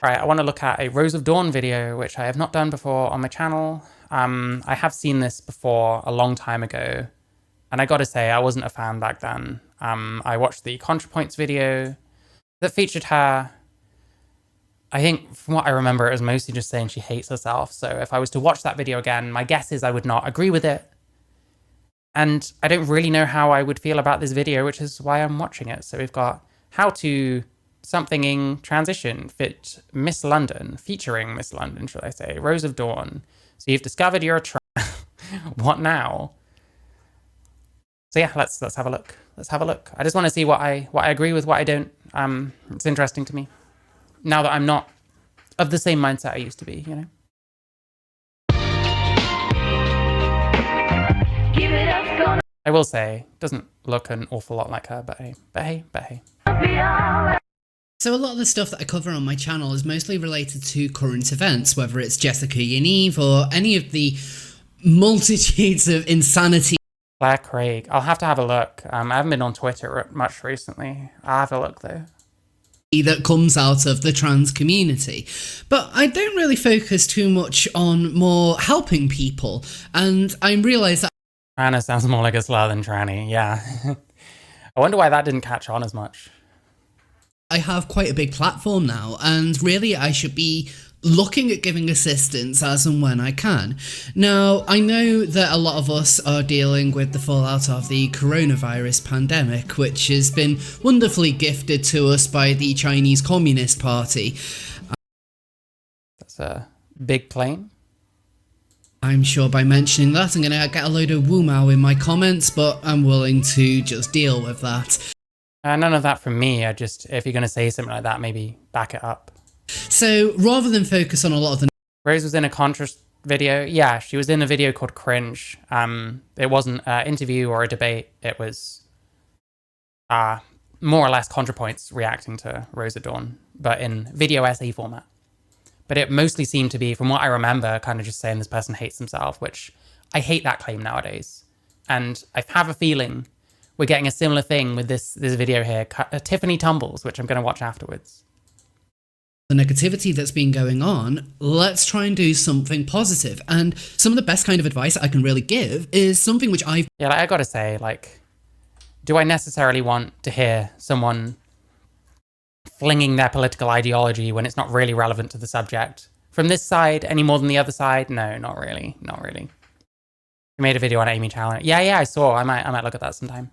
Right, I want to look at a Rose of Dawn video, which I have not done before on my channel. I have seen this before a long time ago, and I gotta say, I wasn't a fan back then. I watched the contrapoints video that featured her. I think, from what I remember, it was mostly just saying she hates herself, so if I was to watch that video again, my guess is I would not agree with it. And I don't really know how I would feel about this video, which is why I'm watching it. So we've got how to something in transition fit Miss London, featuring Miss London, should I say, Rose of Dawn. So you've discovered you're a what now? So yeah, let's have a look. Let's have a look. I just want to see what I agree with, what I don't. It's interesting to me now that I'm not of the same mindset I used to be, you know. I will say, doesn't look an awful lot like her, but hey. So a lot of the stuff that I cover on my channel is mostly related to current events, whether it's Jessica Yaniv or any of the multitudes of insanity. Claire Craig. I'll have to have a look. I haven't been on Twitter much recently. I'll have a look though. That comes out of the trans community. But I don't really focus too much on more helping people, and I realise that Anna sounds more like a slur than tranny, yeah. I wonder why that didn't catch on as much. I have quite a big platform now, and really I should be looking at giving assistance as and when I can. Now, I know that a lot of us are dealing with the fallout of the coronavirus pandemic, which has been wonderfully gifted to us by the Chinese Communist Party. That's a big claim. I'm sure by mentioning that I'm going to get a load of woo-mow in my comments, but I'm willing to just deal with that. None of that from me. If you're going to say something like that, maybe back it up. So rather than focus on a lot of the... Rose was in a Contra video. Yeah, she was in a video called Cringe. It wasn't an interview or a debate. It was more or less ContraPoints reacting to Rose of Dawn, but in video essay format. But it mostly seemed to be, from what I remember, kind of just saying this person hates themselves, which I hate that claim nowadays. And I have a feeling we're getting a similar thing with this video here, Tiffany Tumbles, which I'm going to watch afterwards. The negativity that's been going on, let's try and do something positive. And some of the best kind of advice I can really give is something which I've... Yeah, like, I gotta say, like, do I necessarily want to hear someone flinging their political ideology when it's not really relevant to the subject from this side any more than the other side? No, not really. Not really. You made a video on Amy Challoner. Yeah, I saw. I might look at that sometime.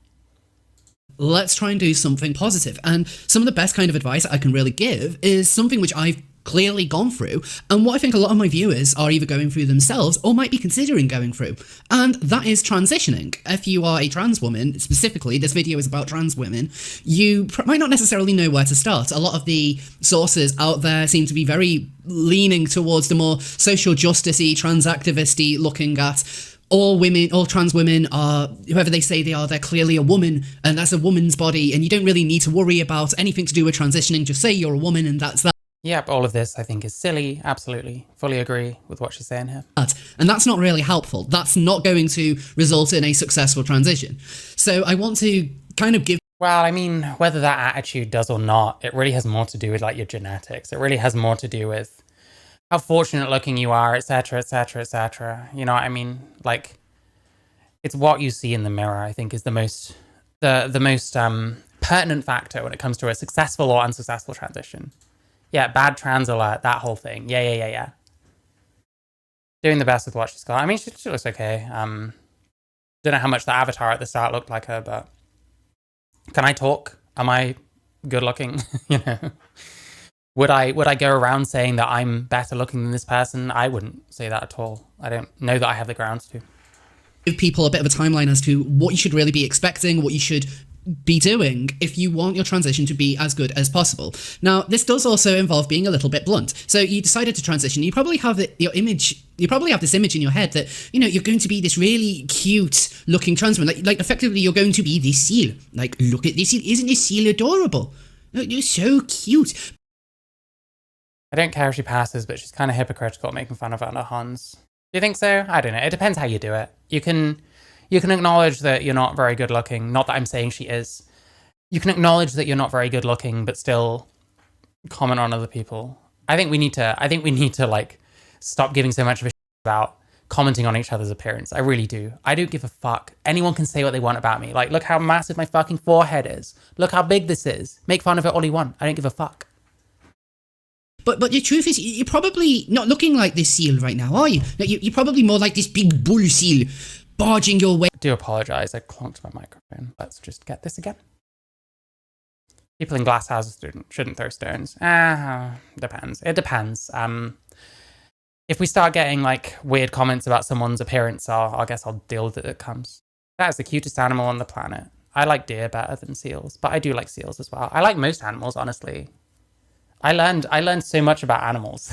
Let's try and do something positive. And some of the best kind of advice I can really give is something which I've clearly gone through, and what I think a lot of my viewers are either going through themselves or might be considering going through, and that is transitioning. If you are a trans woman, specifically, this video is about trans women, you might not necessarily know where to start. A lot of the sources out there seem to be very leaning towards the more social justice-y, trans activist-y looking at all trans women are, whoever they say they are, they're clearly a woman, and that's a woman's body, and you don't really need to worry about anything to do with transitioning, just say you're a woman and that's that. Yep, all of this I think is silly, absolutely. Fully agree with what she's saying here. And that's not really helpful. That's not going to result in a successful transition. So I want to kind of give... Well, I mean, whether that attitude does or not, it really has more to do with like your genetics. It really has more to do with how fortunate looking you are, etc., etc., etc. You know what I mean? Like, it's what you see in the mirror, I think, is the most pertinent factor when it comes to a successful or unsuccessful transition. Yeah, bad trans alert, that whole thing. Yeah. Doing the best with what she's got. I mean, she looks okay. Don't know how much the avatar at the start looked like her, but can I talk? Am I good looking? You know? Would I go around saying that I'm better looking than this person? I wouldn't say that at all. I don't know that I have the grounds to. Give people a bit of a timeline as to what you should really be expecting, what you should be doing if you want your transition to be as good as possible. Now, this does also involve being a little bit blunt. So you decided to transition. You probably have you probably have this image in your head that, you know, you're going to be this really cute looking trans woman. Like effectively you're going to be this seal. Like, look at this seal. Isn't this seal adorable? You're so cute. I don't care if she passes, but she's kind of hypocritical making fun of Anna Hans. Do you think so? I don't know. It depends how you do it. You can acknowledge that you're not very good looking. Not that I'm saying she is. You can acknowledge that you're not very good looking, but still comment on other people. I think we need to like stop giving so much of a shit about commenting on each other's appearance. I really do. I don't give a fuck. Anyone can say what they want about me. Like, look how massive my fucking forehead is. Look how big this is. Make fun of it all you want. I don't give a fuck. But the truth is, you're probably not looking like this seal right now, are you? No, you're probably more like this big bull seal, barging your way. I do apologise. I clonked my microphone. Let's just get this again. People in glass houses shouldn't throw stones. Depends. It depends. If we start getting like weird comments about someone's appearance, I guess I'll deal with it as it comes. That is the cutest animal on the planet. I like deer better than seals, but I do like seals as well. I like most animals, honestly. I learned so much about animals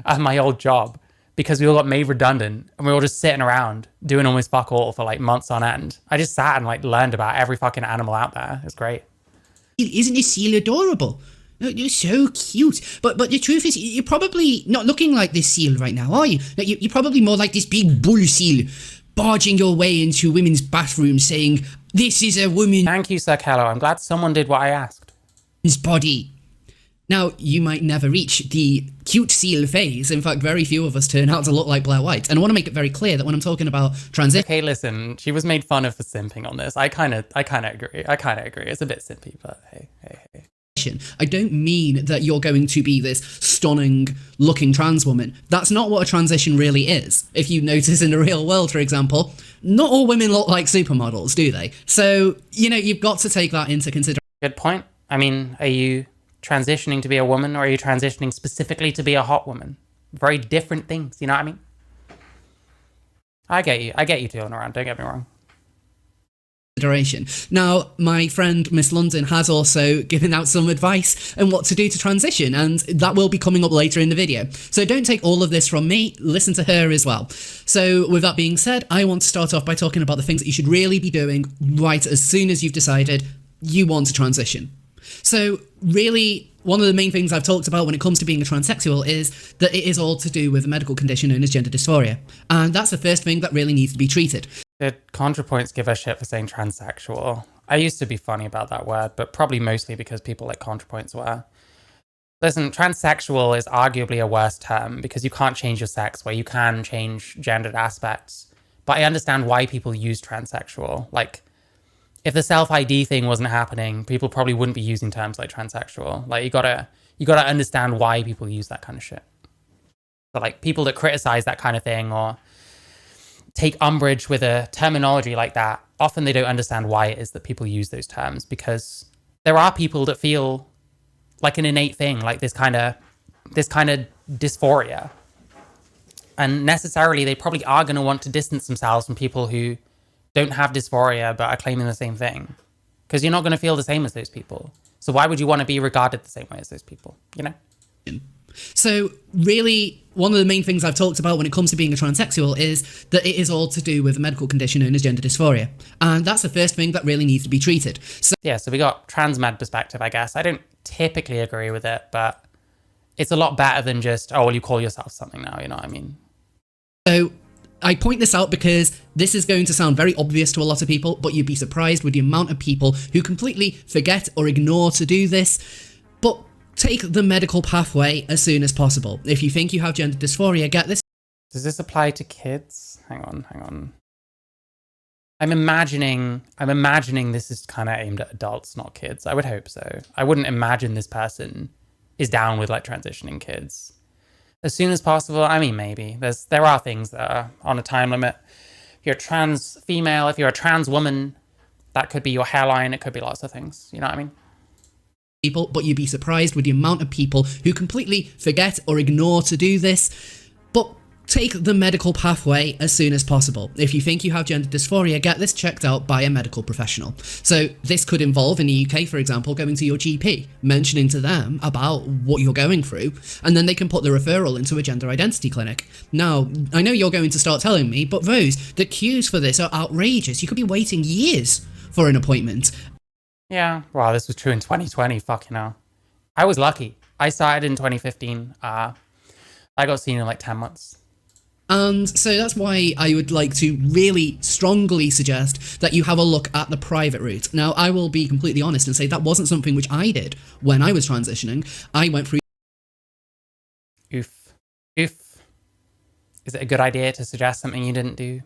at my old job because we all got made redundant and we were all just sitting around doing almost fuck all for like months on end. I just sat and like learned about every fucking animal out there. It's great. Isn't this seal adorable? You're so cute. But the truth is, you're probably not looking like this seal right now, are you? No, you're probably more like this big bull seal, barging your way into women's bathrooms saying, "This is a woman's Thank you, Sir Kello. I'm glad someone did what I asked. body." Now, you might never reach the cute seal phase. In fact, very few of us turn out to look like Blair White. And I want to make it very clear that when I'm talking about transition... Okay, listen, she was made fun of for simping on this. I kind of agree. It's a bit simpy, but hey. I don't mean that you're going to be this stunning looking trans woman. That's not what a transition really is. If you notice in the real world, for example, not all women look like supermodels, do they? So, you've got to take that into consideration. Good point. I mean, are you transitioning to be a woman or are you transitioning specifically to be a hot woman? Very different things, you know what I mean? I get you dealing around, don't get me wrong. Now, my friend Miss London has also given out some advice on what to do to transition, and that will be coming up later in the video. So don't take all of this from me, listen to her as well. So with that being said, I want to start off by talking about the things that you should really be doing right as soon as you've decided you want to transition. So really, one of the main things I've talked about when it comes to being a transsexual is that it is all to do with a medical condition known as gender dysphoria. And that's the first thing that really needs to be treated. Did contrapoints give a shit for saying transsexual? I used to be funny about that word, but probably mostly because people like contrapoints were. Listen, transsexual is arguably a worse term because you can't change your sex where you can change gendered aspects. But I understand why people use transsexual. Like, if the self-ID thing wasn't happening, people probably wouldn't be using terms like transsexual. Like, you gotta understand why people use that kind of shit. So like people that criticize that kind of thing or take umbrage with a terminology like that, often they don't understand why it is that people use those terms, because there are people that feel like an innate thing, like this kind of dysphoria. And necessarily they probably are going to want to distance themselves from people who don't have dysphoria but are claiming the same thing, because you're not going to feel the same as those people. So why would you want to be regarded the same way as those people, you know? So really, one of the main things I've talked about when it comes to being a transsexual is that it is all to do with a medical condition known as gender dysphoria. And that's the first thing that really needs to be treated. So we got trans med perspective, I guess. I don't typically agree with it, but it's a lot better than just, oh, well, you call yourself something now, you know what I mean? So I point this out because this is going to sound very obvious to a lot of people, but you'd be surprised with the amount of people who completely forget or ignore to do this. But take the medical pathway as soon as possible. If you think you have gender dysphoria, get this. Does this apply to kids? Hang on. I'm imagining this is kind of aimed at adults, not kids. I would hope so. I wouldn't imagine this person is down with like transitioning kids. As soon as possible, I mean, maybe. There are things that are on a time limit. If you're a trans female, if you're a trans woman, that could be your hairline, it could be lots of things. You know what I mean? People, but you'd be surprised with the amount of people who completely forget or ignore to do this. But take the medical pathway as soon as possible. If you think you have gender dysphoria, get this checked out by a medical professional. So this could involve, in the UK, for example, going to your GP, mentioning to them about what you're going through, and then they can put the referral into a gender identity clinic. Now, I know you're going to start telling me, but Rose, the queues for this are outrageous. You could be waiting years for an appointment. Yeah, well, this was true in 2020, fucking hell. I was lucky. I started in 2015. I got seen in like 10 months. And so that's why I would like to really strongly suggest that you have a look at the private route. Now, I will be completely honest and say that wasn't something which I did when I was transitioning. I went through Oof. Oof. Is it a good idea to suggest something you didn't do?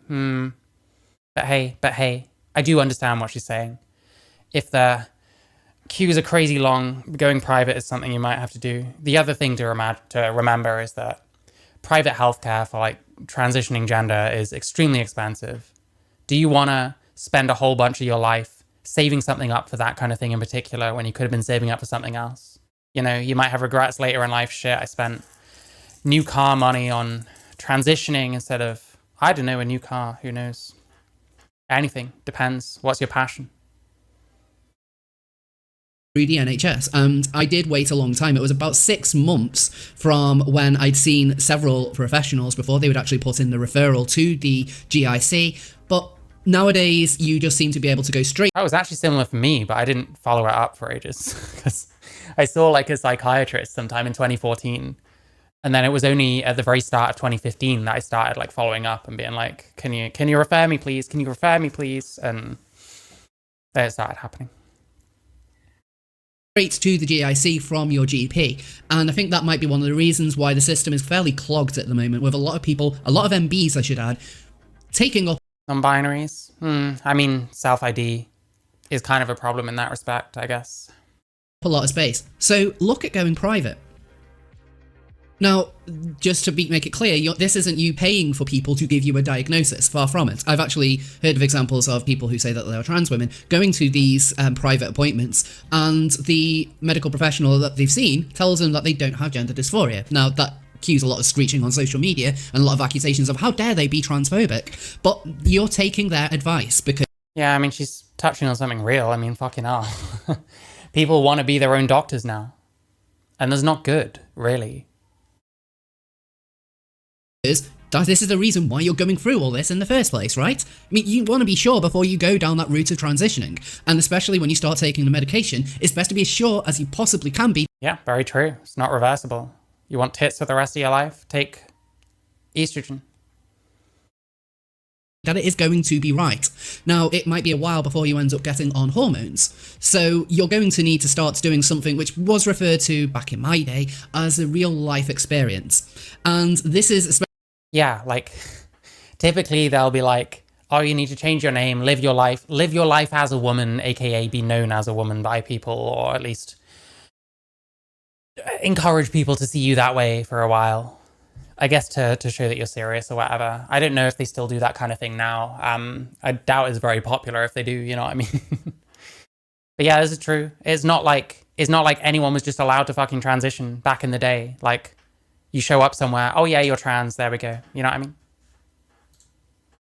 But hey, I do understand what she's saying. If the queues are crazy long, going private is something you might have to do. The other thing to remember is that private healthcare for like transitioning gender is extremely expensive. Do you want to spend a whole bunch of your life saving something up for that kind of thing in particular when you could have been saving up for something else? You know, you might have regrets later in life. Shit, I spent new car money on transitioning instead of, I don't know, a new car. Who knows? Anything. Depends. What's your passion? Through the NHS, and I did wait a long time. It was about 6 months from when I'd seen several professionals before they would actually put in the referral to the GIC. But nowadays, you just seem to be able to go straight. That was actually similar for me, but I didn't follow it up for ages because I saw like a psychiatrist sometime in 2014. And then it was only at the very start of 2015 that I started like following up and being like, can you refer me, please? Can you refer me, please? And then it started happening. Straight to the GIC from your GP. And I think that might be one of the reasons why the system is fairly clogged at the moment, with a lot of people, a lot of MBs, I should add, taking up Non-binaries? I mean, self-ID is kind of a problem in that respect, I guess. a lot of space. So look at going private. Now, just to make it clear, this isn't you paying for people to give you a diagnosis, far from it. I've actually heard of examples of people who say that they are trans women going to these private appointments, and the medical professional that they've seen tells them that they don't have gender dysphoria. Now, that cues a lot of screeching on social media and a lot of accusations of how dare they be transphobic, but you're taking their advice because... Yeah, I mean, she's touching on something real. I mean, fucking hell. People want to be their own doctors now. And that's not good, really. This is the reason why you're going through all this in the first place, right? I mean, you want to be sure before you go down that route of transitioning. And especially when you start taking the medication, it's best to be as sure as you possibly can be. Yeah, very true. It's not reversible. You want tits for the rest of your life? Take estrogen. That it is going to be right. Now, it might be a while before you end up getting on hormones. So you're going to need to start doing something which was referred to back in my day as a real life experience. And this is especially... Yeah, like, typically they'll be like, oh, you need to change your name, live your life as a woman, aka be known as a woman by people, or at least encourage people to see you that way for a while. I guess to show that you're serious or whatever. I don't know if they still do that kind of thing now. I doubt it's very popular if they do, you know what I mean? But yeah, this is true. It's not like anyone was just allowed to fucking transition back in the day. Like, you show up somewhere, oh yeah, you're trans, there we go. You know what I mean?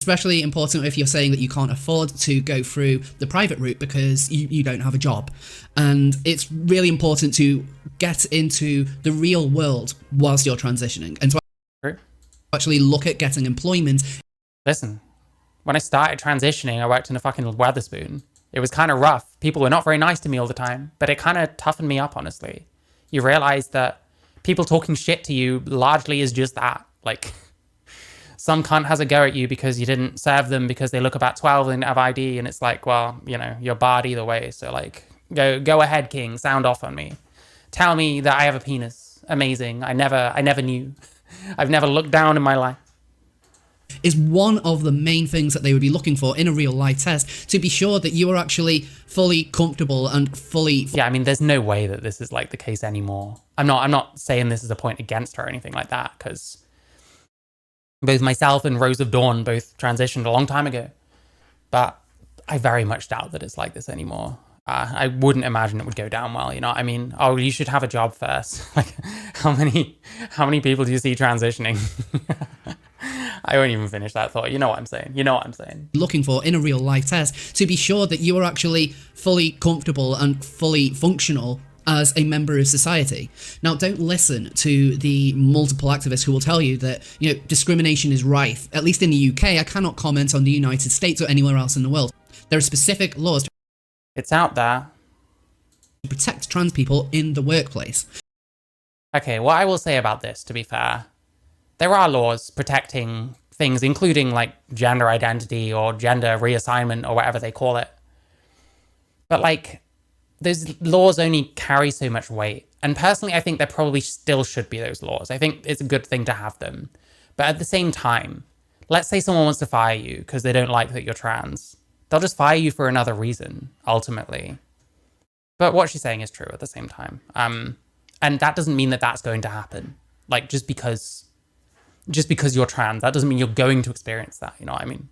Especially important if you're saying that you can't afford to go through the private route because you don't have a job. And it's really important to get into the real world whilst you're transitioning and to actually look at getting employment. Listen, when I started transitioning, I worked in a fucking Weatherspoon. It was kind of rough. People were not very nice to me all the time, but it kind of toughened me up, honestly. You realize that people talking shit to you largely is just that. Like, some cunt has a go at you because you didn't serve them because they look about 12 and have ID, and it's like, well, you know, you're barred either way. So like, go ahead, king, sound off on me. Tell me that I have a penis. Amazing. I never knew. I've never looked down in my life. Is one of the main things that they would be looking for in a real life test, to be sure that you are actually fully comfortable and fully... Yeah, I mean, there's no way that this is like the case anymore. I'm not saying this is a point against her or anything like that, because both myself and Rose of Dawn both transitioned a long time ago. But I very much doubt that it's like this anymore. I wouldn't imagine it would go down well, you know what I mean? Oh, you should have a job first. Like, how many people do you see transitioning? I won't even finish that thought. You know what I'm saying. Looking for in a real life test, to be sure that you are actually fully comfortable and fully functional as a member of society. Now, don't listen to the multiple activists who will tell you that, you know, discrimination is rife. At least in the UK, I cannot comment on the United States or anywhere else in the world. There are specific laws it's out there to protect trans people in the workplace. Okay, what I will say about this, to be fair, there are laws protecting things, including like gender identity or gender reassignment or whatever they call it. But like, those laws only carry so much weight. And personally, I think there probably still should be those laws. I think it's a good thing to have them. But at the same time, let's say someone wants to fire you because they don't like that you're trans. They'll just fire you for another reason, ultimately. But what she's saying is true at the same time. And that doesn't mean that that's going to happen. Like, just because you're trans, that doesn't mean you're going to experience that. You know what I mean?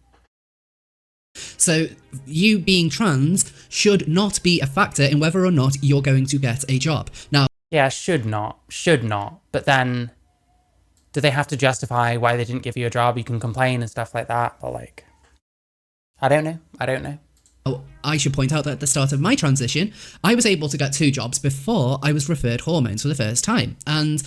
So you being trans should not be a factor in whether or not you're going to get a job. Now, yeah, should not. But then, do they have to justify why they didn't give you a job? You can complain and stuff like that. But like, I don't know. oh, I should point out that at the start of my transition, I was able to get 2 jobs before I was referred hormones for the first time. And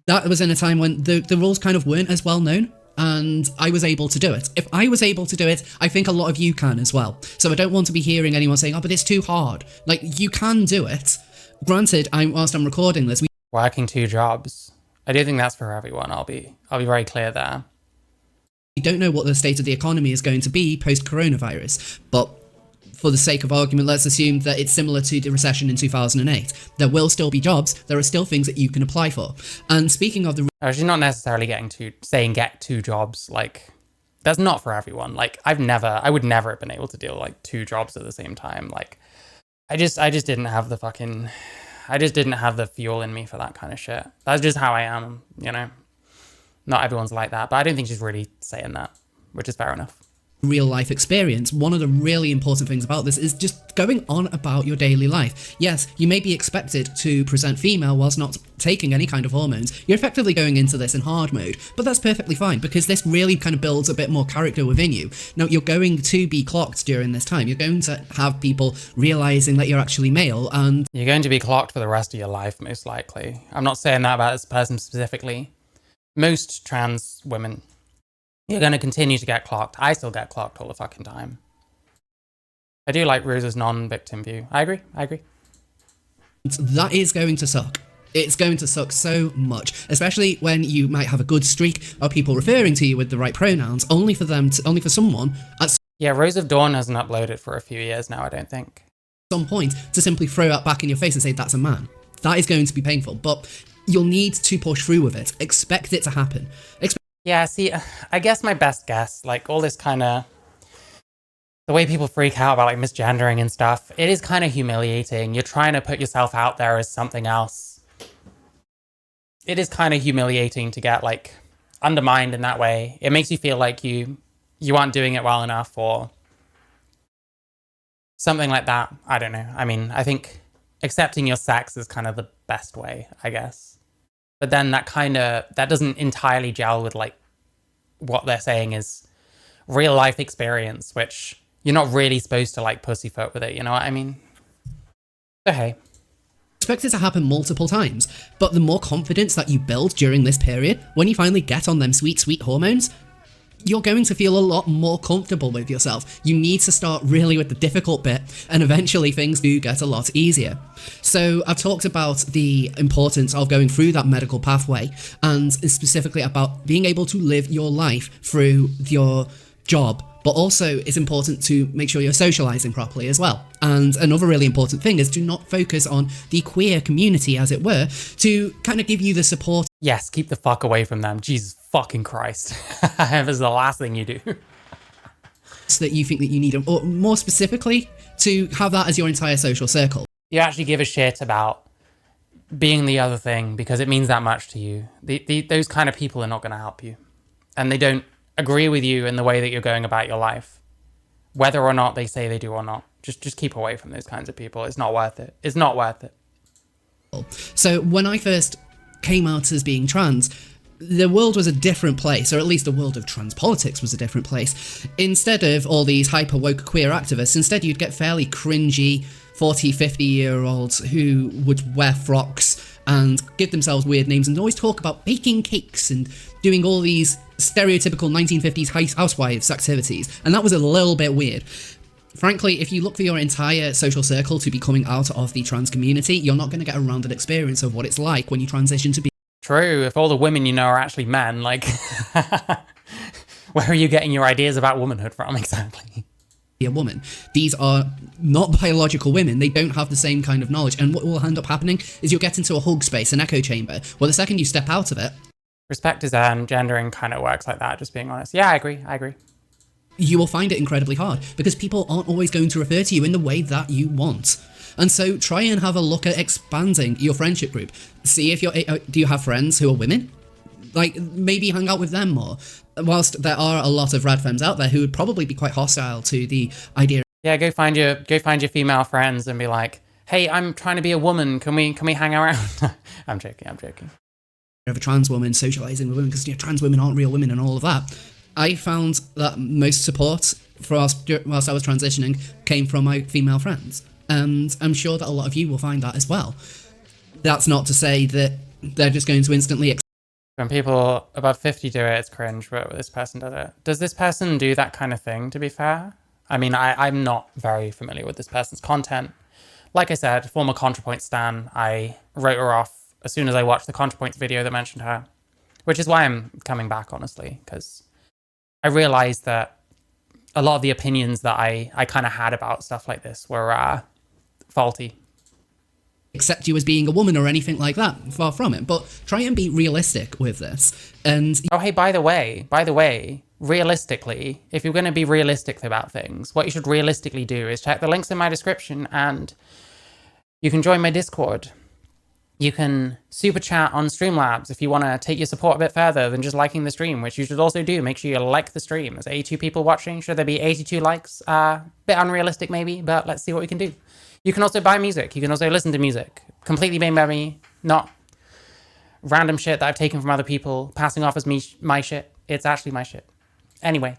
that was in a time when the rules kind of weren't as well known. And I was able to do it. If I was able to do it, I think a lot of you can as well. So I don't want to be hearing anyone saying, oh, but it's too hard. Like, you can do it. Granted, whilst I'm recording this, working 2 jobs. I do think that's for everyone. I'll be very clear there. we don't know what the state of the economy is going to be post-coronavirus. But for the sake of argument, let's assume that it's similar to the recession in 2008. There will still be jobs. There are still things that you can apply for. And speaking of the... She's not necessarily saying get 2 jobs. Like, that's not for everyone. Like, I would never have been able to deal like 2 jobs at the same time. Like, I just didn't have the fuel in me for that kind of shit. That's just how I am, you know? Not everyone's like that, but I don't think she's really saying that, which is fair enough. real life experience, one of the really important things about this is just going on about your daily life. Yes, you may be expected to present female whilst not taking any kind of hormones. You're effectively going into this in hard mode, but that's perfectly fine because this really kind of builds a bit more character within you. Now, you're going to be clocked during this time. You're going to have people realizing that you're actually male, and you're going to be clocked for the rest of your life, most likely. I'm not saying that about this person specifically. Most trans women, you're going to continue to get clocked. I still get clocked all the fucking time. I do like Rose's non-victim view. I agree. that is going to suck. It's going to suck so much, especially when you might have a good streak of people referring to you with the right pronouns, only for someone at Yeah, Rose of Dawn hasn't uploaded for a few years now, I don't think. some point to simply throw that back in your face and say, that's a man. That is going to be painful, but you'll need to push through with it. Expect it to happen. Yeah, see, I guess my best guess, like all this kind of, the way people freak out about like misgendering and stuff, it is kind of humiliating. You're trying to put yourself out there as something else. It is kind of humiliating to get like undermined in that way. It makes you feel like you aren't doing it well enough or something like that. I don't know. I mean, I think accepting your sex is kind of the best way, I guess. But then that doesn't entirely gel with like what they're saying is real life experience, which you're not really supposed to like pussyfoot with it, you know what I mean? So hey. Expect it to happen multiple times, but the more confidence that you build during this period, when you finally get on them sweet, sweet hormones, you're going to feel a lot more comfortable with yourself. You need to start really with the difficult bit, and eventually things do get a lot easier. So I've talked about the importance of going through that medical pathway, and specifically about being able to live your life through your job. But also, it's important to make sure you're socializing properly as well. And another really important thing is to not focus on the queer community, as it were, to kind of give you the support. Yes, keep the fuck away from them. Jesus fucking Christ. That's the last thing you do. That you think that you need, or more specifically, to have that as your entire social circle. You actually give a shit about being the other thing because it means that much to you. Those kind of people are not going to help you. And they don't agree with you in the way that you're going about your life, whether or not they say they do or not. Just keep away from those kinds of people. It's not worth it. It's not worth it. So when I first came out as being trans, the world was a different place, or at least the world of trans politics was a different place. Instead of all these hyper woke queer activists, instead you'd get fairly cringy 40, 50-year-olds who would wear frocks and give themselves weird names and always talk about baking cakes and doing all these stereotypical 1950s housewives activities, and that was a little bit weird. Frankly, if you look for your entire social circle to be coming out of the trans community, you're not going to get a rounded experience of what it's like when you transition to be... True, if all the women you know are actually men, like, where are you getting your ideas about womanhood from exactly? a woman. These are not biological women. They don't have the same kind of knowledge. And what will end up happening is you'll get into a hug space, an echo chamber. Well, the second you step out of it, respect is earned. Gendering kind of works like that, just being honest. Yeah, I agree. you will find it incredibly hard because people aren't always going to refer to you in the way that you want. And so try and have a look at expanding your friendship group. See if do you have friends who are women? Like, maybe hang out with them more. Whilst there are a lot of rad femmes out there who would probably be quite hostile to the idea. Yeah, go find your female friends and be like, hey, I'm trying to be a woman. Can we hang around? I'm joking. Of a trans woman socializing with women because trans women aren't real women and all of that. I found that most support whilst I was transitioning came from my female friends. And I'm sure that a lot of you will find that as well. That's not to say that they're just going to instantly when people above 50 do it, it's cringe, but this person does it. Does this person do that kind of thing, to be fair? I mean, I'm not very familiar with this person's content. Like I said, former ContraPoints stan, I wrote her off as soon as I watched the ContraPoints video that mentioned her, which is why I'm coming back, honestly, because I realized that a lot of the opinions that I kind of had about stuff like this were faulty. Accept you as being a woman or anything like that. Far from it. But try and be realistic with this. And oh, hey, by the way, realistically, if you're going to be realistic about things, what you should realistically do is check the links in my description and you can join my Discord. You can super chat on Streamlabs if you want to take your support a bit further than just liking the stream, which you should also do. Make sure you like the stream. There's 82 people watching. Should there be 82 likes? Bit unrealistic maybe, but let's see what we can do. You can also buy music. You can also listen to music. Completely made by me, not random shit that I've taken from other people, passing off as my shit. It's actually my shit. Anyway.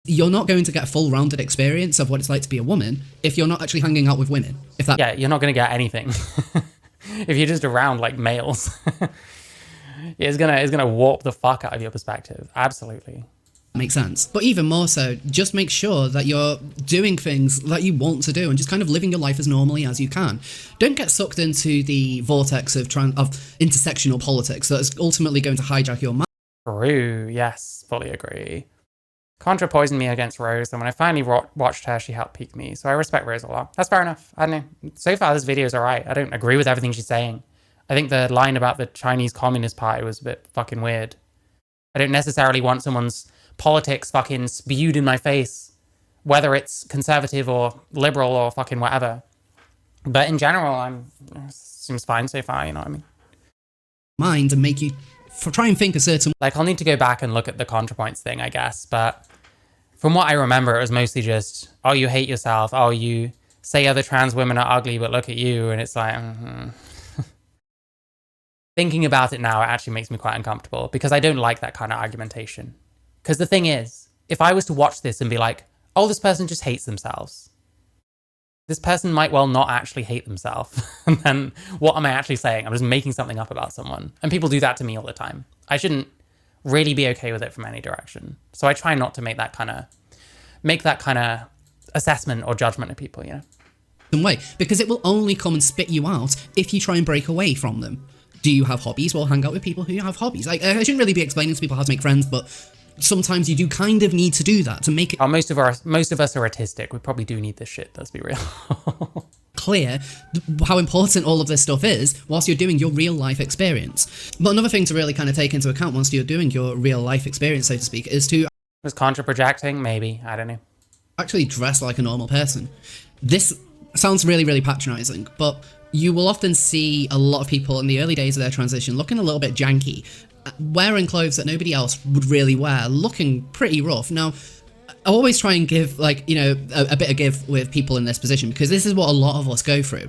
You're not going to get a full rounded experience of what it's like to be a woman if you're not actually hanging out with women. Yeah, you're not going to get anything. If you're just around like males. it's gonna warp the fuck out of your perspective. Absolutely. Makes sense. But even more so, just make sure that you're doing things that you want to do and just kind of living your life as normally as you can. Don't get sucked into the vortex of intersectional politics that is ultimately going to hijack your mind. True, yes, fully agree. Contra poisoned me against Rose, and when I finally watched her, she helped peak me, so I respect Rose a lot. That's fair enough. I don't know. So far, this video is alright. I don't agree with everything she's saying. I think the line about the Chinese Communist Party was a bit fucking weird. I don't necessarily want someone's politics fucking spewed in my face, whether it's conservative or liberal or fucking whatever. But in general, seems fine so far, you know what I mean? Mind and make you try and think a certain... Like, I'll need to go back and look at the ContraPoints thing, I guess, but from what I remember, it was mostly just, oh, you hate yourself, oh, you say other trans women are ugly, but look at you, and it's like, Thinking about it now, it actually makes me quite uncomfortable, because I don't like that kind of argumentation. Because the thing is, if I was to watch this and be like, oh, this person just hates themselves, this person might well not actually hate themselves. And then what am I actually saying? I'm just making something up about someone. And people do that to me all the time. I shouldn't really be okay with it from any direction. So I try not to make that kind of assessment or judgment of people, you know? Some way, because it will only come and spit you out if you try and break away from them. Do you have hobbies? Well, hang out with people who have hobbies. Like, I shouldn't really be explaining to people how to make friends, but sometimes you do kind of need to do that to make it... Oh, most of us are autistic. We probably do need this shit, let's be real. Clear how important all of this stuff is whilst you're doing your real life experience. But another thing to really kind of take into account once you're doing your real life experience, so to speak, is to... Was contra projecting? Maybe. I don't know. Actually dress like a normal person. This sounds really, really patronizing, but you will often see a lot of people in the early days of their transition looking a little bit janky, wearing clothes that nobody else would really wear, looking pretty rough. Now, I always try and give, like, you know, a bit of give with people in this position, because this is what a lot of us go through.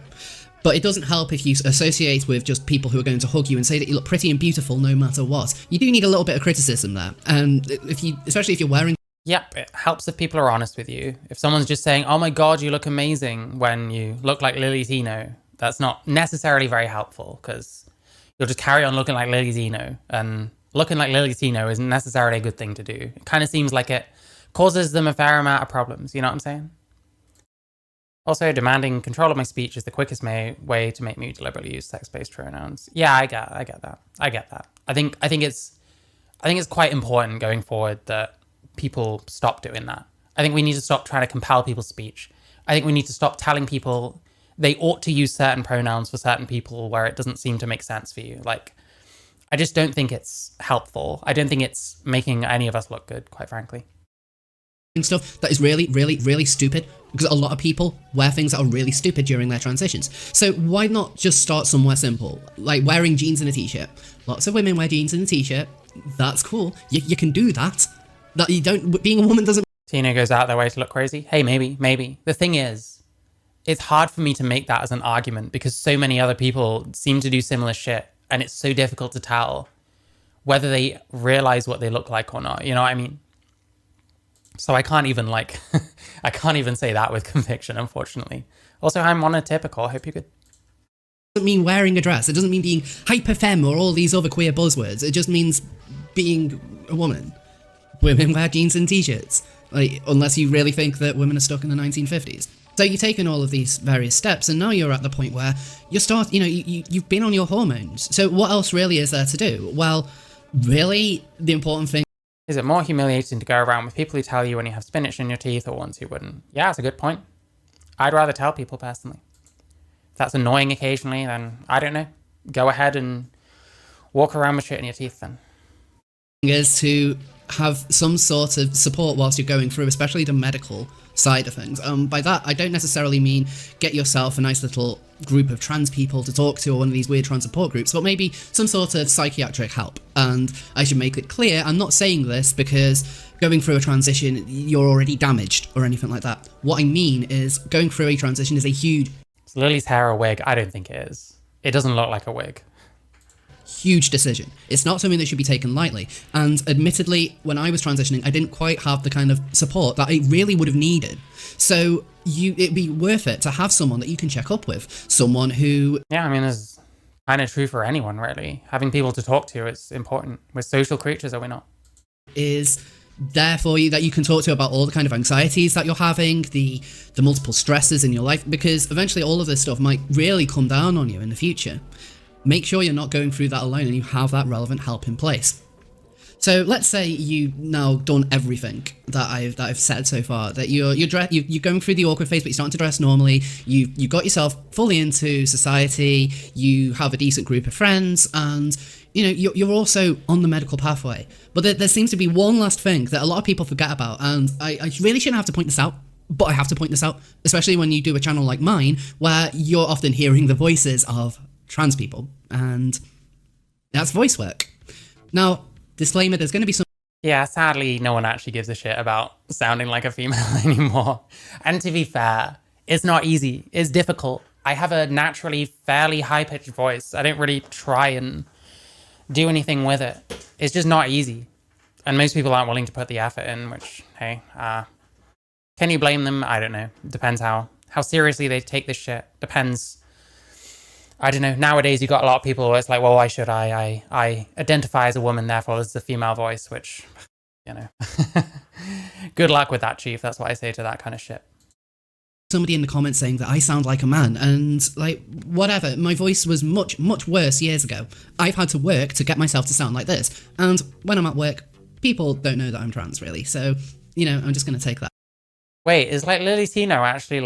But it doesn't help if you associate with just people who are going to hug you and say that you look pretty and beautiful no matter what. You do need a little bit of criticism there. And especially if you're wearing... Yep, it helps if people are honest with you. If someone's just saying, oh my god, you look amazing, when you look like Lily Tino, that's not necessarily very helpful, because you'll just carry on looking like Lily Tino, and looking like Lily Tino isn't necessarily a good thing to do. It kind of seems like it causes them a fair amount of problems, you know what I'm saying? Also, demanding control of my speech is the quickest way to make me deliberately use sex-based pronouns. Yeah, I get that. I think it's quite important going forward that people stop doing that. I think we need to stop trying to compel people's speech. I think we need to stop telling people they ought to use certain pronouns for certain people where it doesn't seem to make sense for you. Like, I just don't think it's helpful. I don't think it's making any of us look good, quite frankly. Stuff that is really, really, really stupid, because a lot of people wear things that are really stupid during their transitions. So why not just start somewhere simple, like wearing jeans and a t-shirt? Lots of women wear jeans and a t-shirt. That's cool. You can do that. That you don't. Being a woman doesn't. Tina goes out their way to look crazy. Hey, maybe. The thing is, it's hard for me to make that as an argument because so many other people seem to do similar shit, and it's so difficult to tell whether they realize what they look like or not. You know what I mean? So I can't even I can't even say that with conviction, unfortunately. Also, I'm monotypical. I hope you're good. It doesn't mean wearing a dress. It doesn't mean being hyper femme or all these other queer buzzwords. It just means being a woman. Women wear jeans and t-shirts. Like, unless you really think that women are stuck in the 1950s. So you've taken all of these various steps, and now you're at the point where you've been on your hormones. So what else really is there to do? Well, really, the important thing. Is it more humiliating to go around with people who tell you when you have spinach in your teeth or ones who wouldn't? Yeah, it's a good point. I'd rather tell people personally. If that's annoying occasionally, then I don't know. Go ahead and walk around with shit in your teeth then. Is to have some sort of support whilst you're going through, especially the medical side of things. By that, I don't necessarily mean get yourself a nice little group of trans people to talk to or one of these weird trans support groups, but maybe some sort of psychiatric help. And I should make it clear, I'm not saying this because going through a transition, you're already damaged or anything like that. What I mean is going through a transition is a huge... Is Lily's hair a wig? I don't think it is. It doesn't look like a wig. Huge decision. It's not something that should be taken lightly. And admittedly, when I was transitioning, I didn't quite have the kind of support that I really would have needed. So it'd be worth it to have someone that you can check up with. Someone who... Yeah, I mean, it's kind of true for anyone, really. Having people to talk to is important. We're social creatures, are we not? Is there for you, that you can talk to about all the kind of anxieties that you're having, the multiple stresses in your life, because eventually all of this stuff might really come down on you in the future. Make sure you're not going through that alone and you have that relevant help in place. So let's say you've now done everything that I've said so far. That you're going through the awkward phase, but you're starting to dress normally. You got yourself fully into society. You have a decent group of friends, and you're also on the medical pathway. But there seems to be one last thing that a lot of people forget about, and I really shouldn't have to point this out. But I have to point this out, especially when you do a channel like mine, where you're often hearing the voices of trans people, and that's voice work. Now, disclaimer, there's going to be some... Yeah, sadly, no one actually gives a shit about sounding like a female anymore. And to be fair, it's not easy. It's difficult. I have a naturally fairly high-pitched voice. I don't really try and do anything with it. It's just not easy. And most people aren't willing to put the effort in, which, hey, can you blame them? I don't know. Depends how seriously they take this shit. Depends. I don't know. Nowadays, you got a lot of people where it's like, well, why should I identify as a woman, therefore this is a female voice, which, good luck with that, chief. That's what I say to that kind of shit. Somebody in the comments saying that I sound like a man, and whatever. My voice was much, much worse years ago. I've had to work to get myself to sound like this. And when I'm at work, people don't know that I'm trans, really. So, I'm just going to take that. Wait, is Lily Tino actually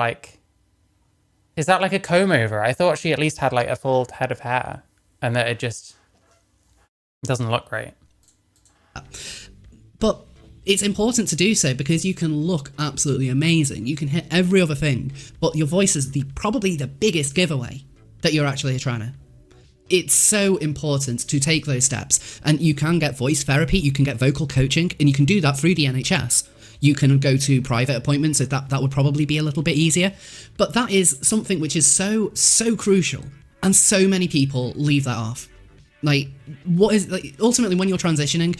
is that like a comb over? I thought she at least had a full head of hair and that it just doesn't look great. But it's important to do so because you can look absolutely amazing. You can hit every other thing, but your voice is probably the biggest giveaway that you're actually a tranner. It's so important to take those steps, and you can get voice therapy, you can get vocal coaching, and you can do that through the NHS. You can go to private appointments, so that would probably be a little bit easier. But that is something which is so crucial, and so many people leave that off. Ultimately, when you're transitioning,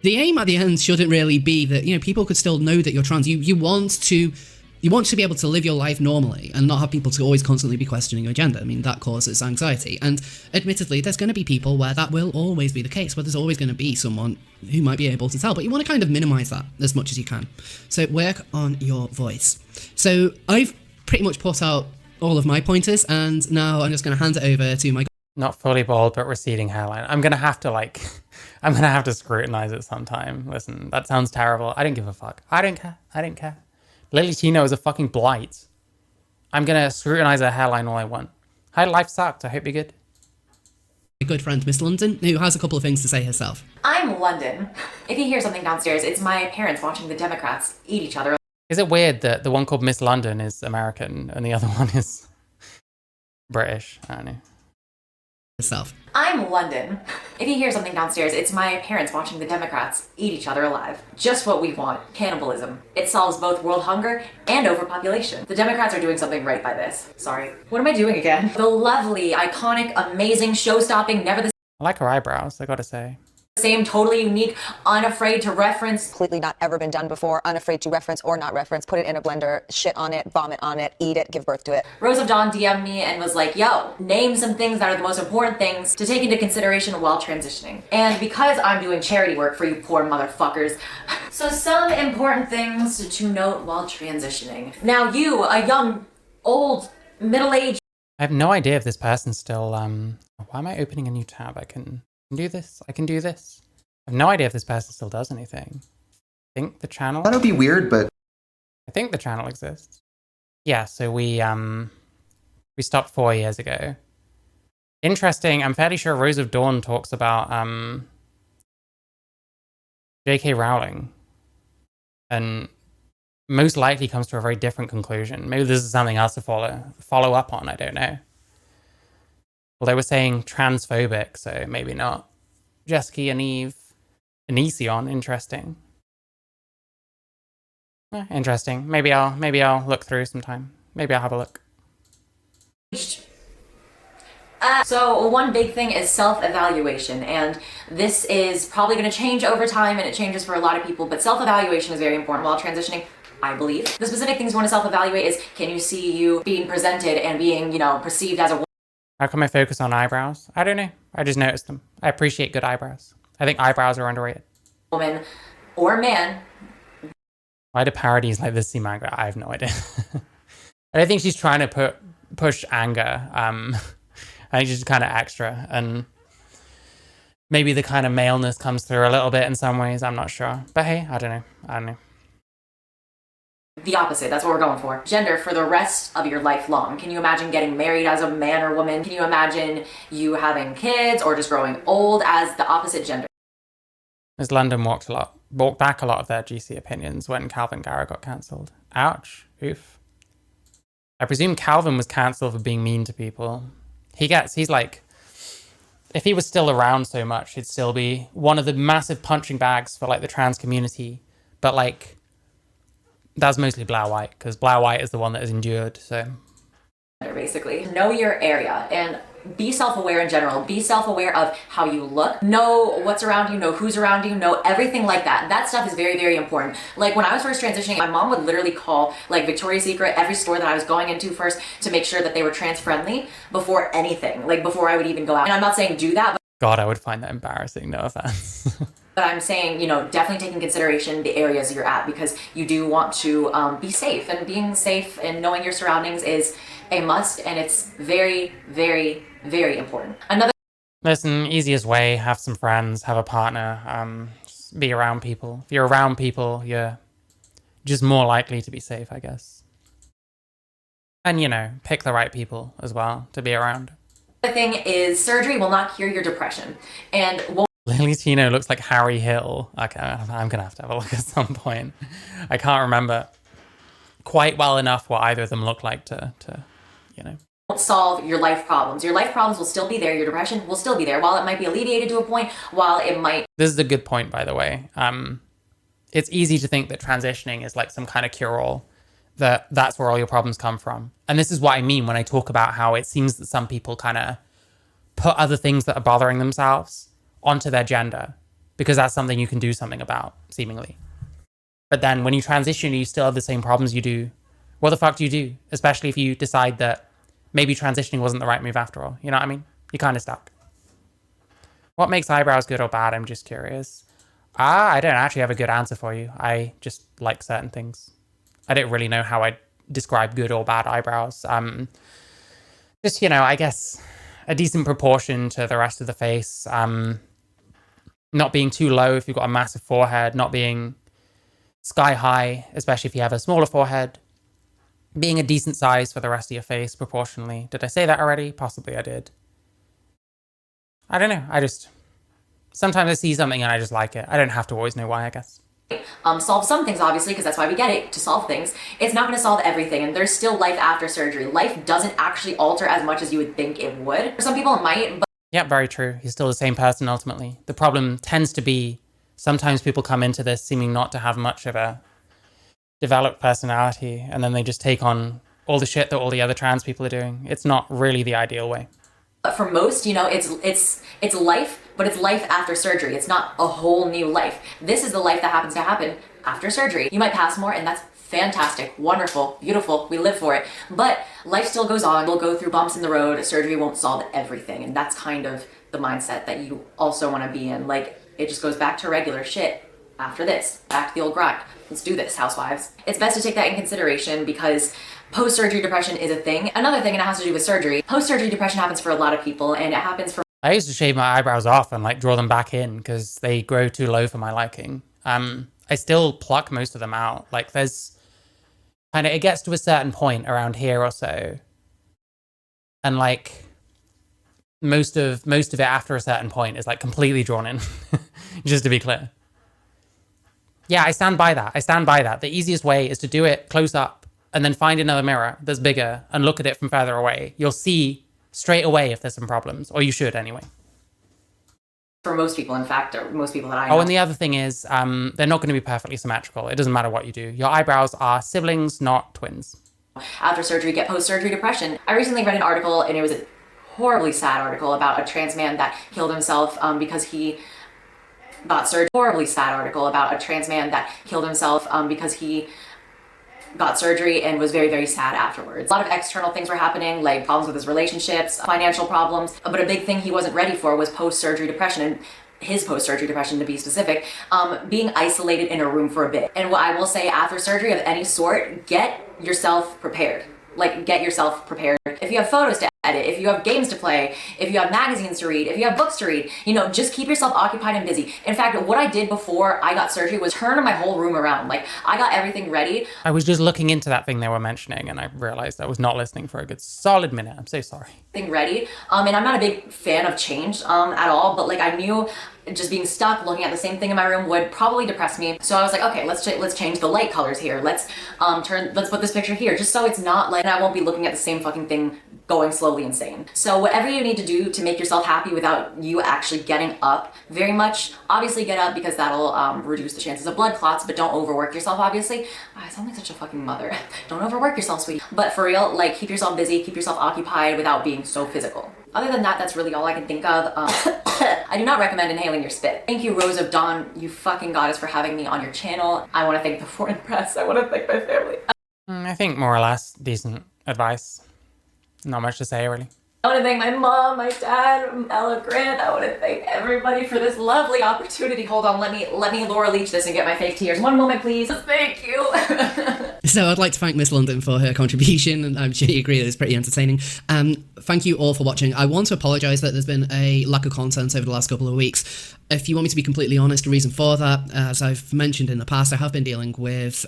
the aim at the end shouldn't really be that, people could still know that you're trans. You want to be able to live your life normally and not have people to always constantly be questioning your gender. I mean, that causes anxiety. And admittedly, there's going to be people where that will always be the case, where there's always going to be someone who might be able to tell, but you want to kind of minimize that as much as you can. So work on your voice. So I've pretty much put out all of my pointers, and now I'm just going to hand it over to my Not fully bald, but receding hairline. I'm gonna have to like, I'm gonna have to scrutinize it sometime. Listen, that sounds terrible. I don't give a fuck. I don't care. I don't care. Lily Tino is a fucking blight. I'm gonna scrutinize her hairline all I want. Hi, life sucked. I hope you're good. My good friend Miss London, who has a couple of things to say herself. I'm London. If you hear something downstairs, it's my parents watching the Democrats eat each other. Is it weird that the one called Miss London is American and the other one is British? I don't know. Herself. I'm London. If you hear something downstairs, it's my parents watching the Democrats eat each other alive. Just what we want. Cannibalism. It solves both world hunger and overpopulation. The Democrats are doing something right by this. Sorry. What am I doing again? The lovely, iconic, amazing, show-stopping, never the I like her eyebrows, I gotta say. same, totally unique, unafraid to reference. Completely not ever been done before, unafraid to reference or not reference, put it in a blender, shit on it, vomit on it, eat it, give birth to it. Rose of Dawn DM'd me and was like, yo, name some things that are the most important things to take into consideration while transitioning. And because I'm doing charity work for you poor motherfuckers, so some important things to note while transitioning. Now you, a young, old, middle-aged. I have no idea if this person's still, why am I opening a new tab? I can do this. I can do this. I have no idea if this person still does anything. I think the channel. That'll be weird, but I think the channel exists. Yeah, so we stopped 4 years ago. Interesting. I'm fairly sure Rose of Dawn talks about J.K. Rowling, and most likely comes to a very different conclusion. Maybe this is something else to follow up on. I don't know. Well, they were saying transphobic, so maybe not. Jessica and Eve, Anision, interesting. Interesting. Maybe I'll look through sometime. Maybe I'll have a look. So one big thing is self-evaluation, and this is probably going to change over time, and it changes for a lot of people, but self-evaluation is very important while transitioning, I believe. The specific things you want to self-evaluate is, can you see you being presented and being, perceived as a How come I focus on eyebrows? I don't know. I just noticed them. I appreciate good eyebrows. I think eyebrows are underrated. woman or man? Why do parodies like this seem angry? I have no idea. I don't think she's trying to push anger. I think she's kind of extra, and maybe the kind of maleness comes through a little bit in some ways. I'm not sure. But hey, I don't know. The opposite, that's what we're going for. Gender for the rest of your life long. Can you imagine getting married as a man or woman? Can you imagine you having kids or just growing old as the opposite gender? Ms. London walked back a lot of their GC opinions when Calvin Garrett got cancelled. Ouch. Oof. I presume Calvin was cancelled for being mean to people. He's like, if he was still around so much, he'd still be one of the massive punching bags for like the trans community. But like, that's mostly Blair White, because Blair White is the one that has endured, so. Basically, know your area and be self-aware in general. Be self-aware of how you look. Know what's around you, know who's around you, know everything like that. That stuff is very, very important. Like when I was first transitioning, my mom would literally call like Victoria's Secret, every store that I was going into first to make sure that they were trans friendly before anything, like before I would even go out. And I'm not saying do that, but God, I would find that embarrassing, no offense. But I'm saying, definitely take in consideration the areas you're at, because you do want to be safe, and being safe and knowing your surroundings is a must, and it's very, very, very important. Listen, easiest way, have some friends, have a partner, just be around people. If you're around people, you're just more likely to be safe, I guess. And, pick the right people as well to be around. The thing is, surgery will not cure your depression, and Lily Tino looks like Harry Hill. Okay, I'm gonna have to have a look at some point. I can't remember quite well enough what either of them look like to won't solve your life problems. Your life problems will still be there. Your depression will still be there. While it might be alleviated to a point, while it might. This is a good point, by the way. It's easy to think that transitioning is like some kind of cure-all, that's where all your problems come from. And this is what I mean when I talk about how it seems that some people kind of put other things that are bothering themselves onto their gender, because that's something you can do something about, seemingly. But then when you transition, you still have the same problems you do. What the fuck do you do? Especially if you decide that maybe transitioning wasn't the right move after all. You know what I mean? You're kind of stuck. What makes eyebrows good or bad? I'm just curious. I don't actually have a good answer for you. I just like certain things. I don't really know how I describe good or bad eyebrows. I guess a decent proportion to the rest of the face. Not being too low if you've got a massive forehead, not being sky high, especially if you have a smaller forehead. Being a decent size for the rest of your face proportionally. Did I say that already? Possibly I did. I don't know. Sometimes I see something and I just like it. I don't have to always know why, I guess. Solve some things, obviously, because that's why we get it, to solve things. It's not going to solve everything, and there's still life after surgery. Life doesn't actually alter as much as you would think it would. For some people it might, but Yeah, very true. He's still the same person ultimately. The problem tends to be sometimes people come into this seeming not to have much of a developed personality, and then they just take on all the shit that all the other trans people are doing. It's not really the ideal way. for most, it's life, but it's life after surgery. It's not a whole new life. This is the life that happens to happen after surgery. You might pass more, and that's fantastic, wonderful, beautiful. We live for it. But life still goes on. We'll go through bumps in the road. Surgery won't solve everything. And that's kind of the mindset that you also want to be in. Like, it just goes back to regular shit after this. Back to the old grind. Let's do this, housewives. It's best to take that in consideration because post-surgery depression is a thing. Another thing, and it has to do with surgery, post-surgery depression happens for a lot of people, and it happens for... I used to shave my eyebrows off and like draw them back in because they grow too low for my liking. I still pluck most of them out. Like there's kind of, it gets to a certain point around here or so. And like most of it after a certain point is like completely drawn in, just to be clear. Yeah, I stand by that. The easiest way is to do it close up and then find another mirror that's bigger and look at it from further away. You'll see straight away if there's some problems, or you should anyway. For most people, in fact, or most people that I know. Oh, and the other thing is, they're not going to be perfectly symmetrical. It doesn't matter what you do. Your eyebrows are siblings, not twins. After surgery, get post-surgery depression. I recently read an article, and it was a horribly sad article about a trans man that killed himself because he got surgery. Horribly sad article about a trans man that killed himself because he got surgery and was very, very sad afterwards. A lot of external things were happening, like problems with his relationships, financial problems, but a big thing he wasn't ready for was post-surgery depression, and his post-surgery depression to be specific, being isolated in a room for a bit. And what I will say, after surgery of any sort, get yourself prepared. Like, get yourself prepared. If you have photos to edit, if you have games to play, if you have magazines to read, if you have books to read, just keep yourself occupied and busy. In fact, what I did before I got surgery was turn my whole room around. Like, I got everything ready. I was just looking into that thing they were mentioning and I realized I was not listening for a good solid minute. I'm so sorry. Thing ready. And I'm not a big fan of change at all, but like I knew just being stuck looking at the same thing in my room would probably depress me. So I was like, okay, let's change the light colors here. Let's put this picture here just so it's not like I won't be looking at the same fucking thing going slowly insane. So whatever you need to do to make yourself happy without you actually getting up very much, obviously get up because that'll reduce the chances of blood clots, but don't overwork yourself, obviously. I sound like such a fucking mother. Don't overwork yourself, sweetie. But for real, like keep yourself busy, keep yourself occupied without being so physical. Other than that, that's really all I can think of. I do not recommend inhaling your spit. Thank you, Rose of Dawn, you fucking goddess, for having me on your channel. I want to thank the foreign press. I want to thank my family. I think more or less decent advice. Not much to say, really. I want to thank my mom, my dad, Ella Grant. I want to thank everybody for this lovely opportunity. Hold on, let me Laura Leach this and get my fake tears. One moment, please. Thank you. So I'd like to thank Miss London for her contribution, and I'm sure you agree that it was pretty entertaining. Thank you all for watching. I want to apologise that there's been a lack of content over the last couple of weeks. If you want me to be completely honest, the reason for that, as I've mentioned in the past, I have been dealing with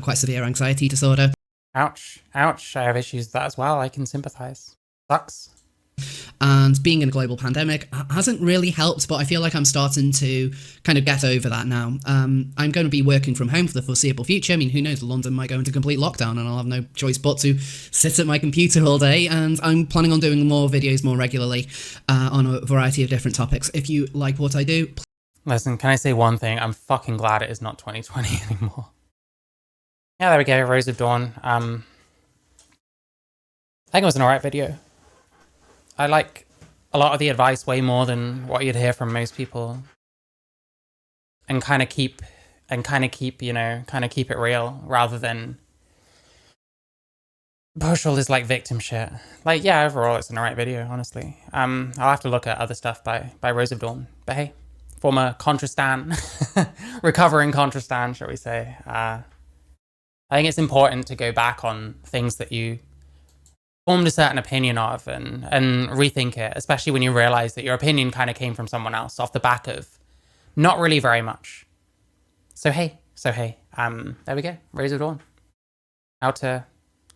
quite severe anxiety disorder. Ouch. Ouch. I have issues with that as well. I can sympathise. Sucks. And being in a global pandemic hasn't really helped, but I feel like I'm starting to kind of get over that now. I'm going to be working from home for the foreseeable future. I mean, who knows, London might go into complete lockdown and I'll have no choice but to sit at my computer all day, and I'm planning on doing more videos more regularly on a variety of different topics. If you like what I do... Listen, can I say one thing? I'm fucking glad it is not 2020 anymore. Yeah, there we go, Rose of Dawn. I think it was an alright video. I like a lot of the advice way more than what you'd hear from most people. And kind of keep it real rather than push all this like victim shit. Like, yeah, overall it's an alright video, honestly. I'll have to look at other stuff by Rose of Dawn. But hey, former Contrastan, recovering Contrastan, shall we say. I think it's important to go back on things that you formed a certain opinion of and rethink it, especially when you realize that your opinion kind of came from someone else off the back of not really very much. So hey, there we go. Rays of Dawn. How to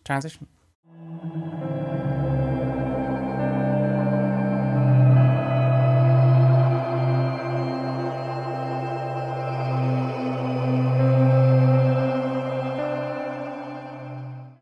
transition.